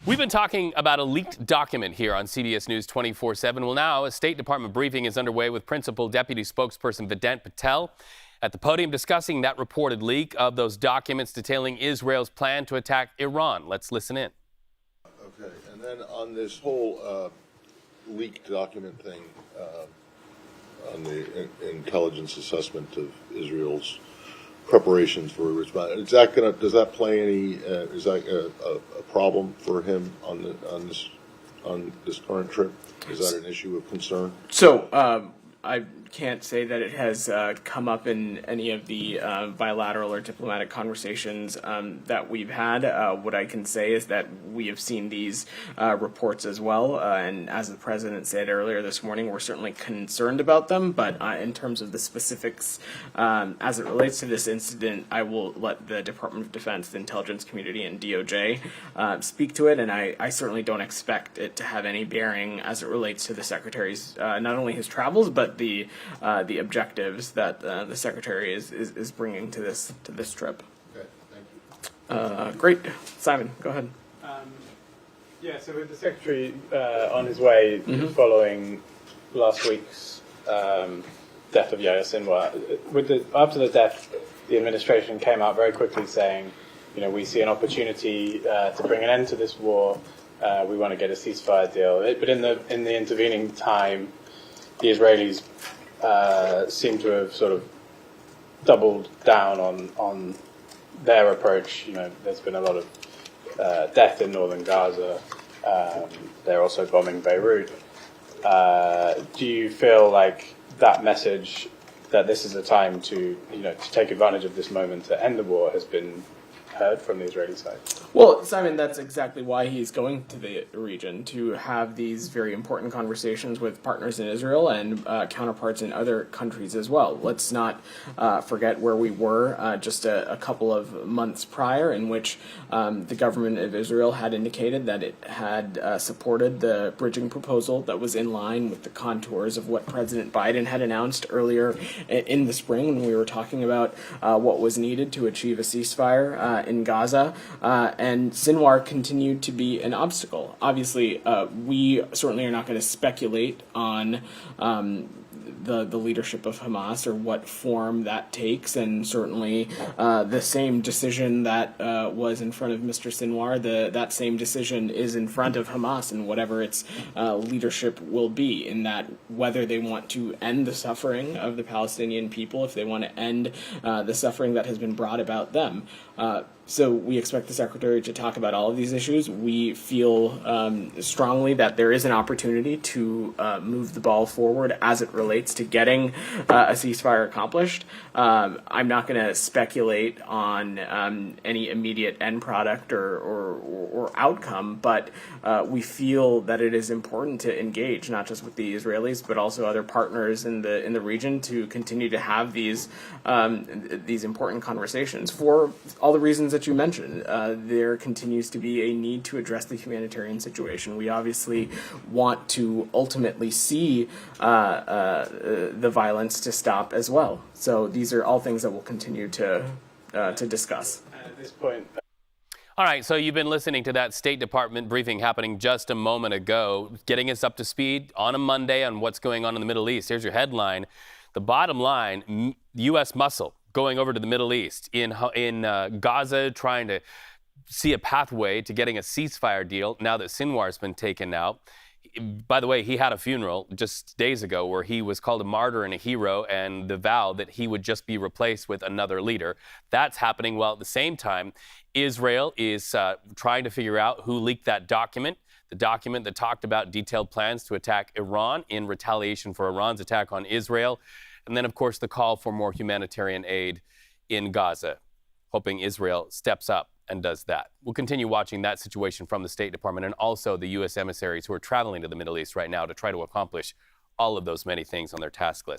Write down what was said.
We've been talking about a leaked document here on CBS News 24/7. Well, now a State Department briefing is underway with Principal Deputy Spokesperson Vedant Patel at the podium discussing that reported leak of those documents detailing Israel's plan to attack Iran. Let's listen in. Okay, and then on this whole leaked document thing, on the intelligence assessment of Israel's preparations for a response, does that play any? Is that a problem for him on this current trip? Is that an issue of concern? So I can't say that it has come up in any of the bilateral or diplomatic conversations that we've had. What I can say is that we have seen these reports as well, and as the president said earlier this morning, we're certainly concerned about them, but in terms of the specifics as it relates to this incident, I will let the Department of Defense, the intelligence community, and DOJ speak to it, and I certainly don't expect it to have any bearing as it relates to the Secretary's, not only his travels, but the objectives that the Secretary is bringing to this trip. Okay, thank you. Great, Simon, go ahead. Yeah, so with the Secretary on his way following last week's death of Yahya Sinwar, after the death, the administration came out very quickly saying, you know, we see an opportunity to bring an end to this war. We want to get a ceasefire deal. But in the intervening time, the Israelis seem to have sort of doubled down on their approach. You know, there's been a lot of death in northern Gaza. They're also bombing Beirut. Do you feel like that message that this is a time to take advantage of this moment to end the war has been heard from the Israeli side? Well, Simon, that's exactly why he's going to the region, to have these very important conversations with partners in Israel and counterparts in other countries as well. Let's not forget where we were just a couple of months prior, in which the government of Israel had indicated that it had supported the bridging proposal that was in line with the contours of what President Biden had announced earlier in the spring, when we were talking about what was needed to achieve a ceasefire in Gaza, and Sinwar continued to be an obstacle. Obviously, we certainly are not going to speculate on the leadership of Hamas or what form that takes, and certainly the same decision that was in front of Mr. Sinwar, that same decision is in front of Hamas, and whatever its leadership will be, in that whether they want to end the suffering of the Palestinian people, if they want to end the suffering that has been brought about them. So we expect the Secretary to talk about all of these issues. We feel strongly that there is an opportunity to move the ball forward as it relates to getting a ceasefire accomplished. I'm not going to speculate on any immediate end product or outcome, but we feel that it is important to engage, not just with the Israelis, but also other partners in the region, to continue to have these important conversations for all the reasons that you mentioned. There continues to be a need to address the humanitarian situation. We obviously want to ultimately see the violence to stop as well. So these are all things that we'll continue to discuss. At this point, All right, so you've been listening to that State Department briefing happening just a moment ago, getting us up to speed on a Monday on what's going on in the Middle East. Here's your headline. The bottom line, U.S. muscle going over to the Middle East in Gaza, trying to see a pathway to getting a ceasefire deal now that Sinwar's been taken out. By the way, he had a funeral just days ago where he was called a martyr and a hero, and the vow that he would just be replaced with another leader. That's happening while at the same time, Israel is trying to figure out who leaked that document, the document that talked about detailed plans to attack Iran in retaliation for Iran's attack on Israel. And then, of course, the call for more humanitarian aid in Gaza, hoping Israel steps up and does that. We'll continue watching that situation from the State Department and also the U.S. emissaries who are traveling to the Middle East right now to try to accomplish all of those many things on their task list.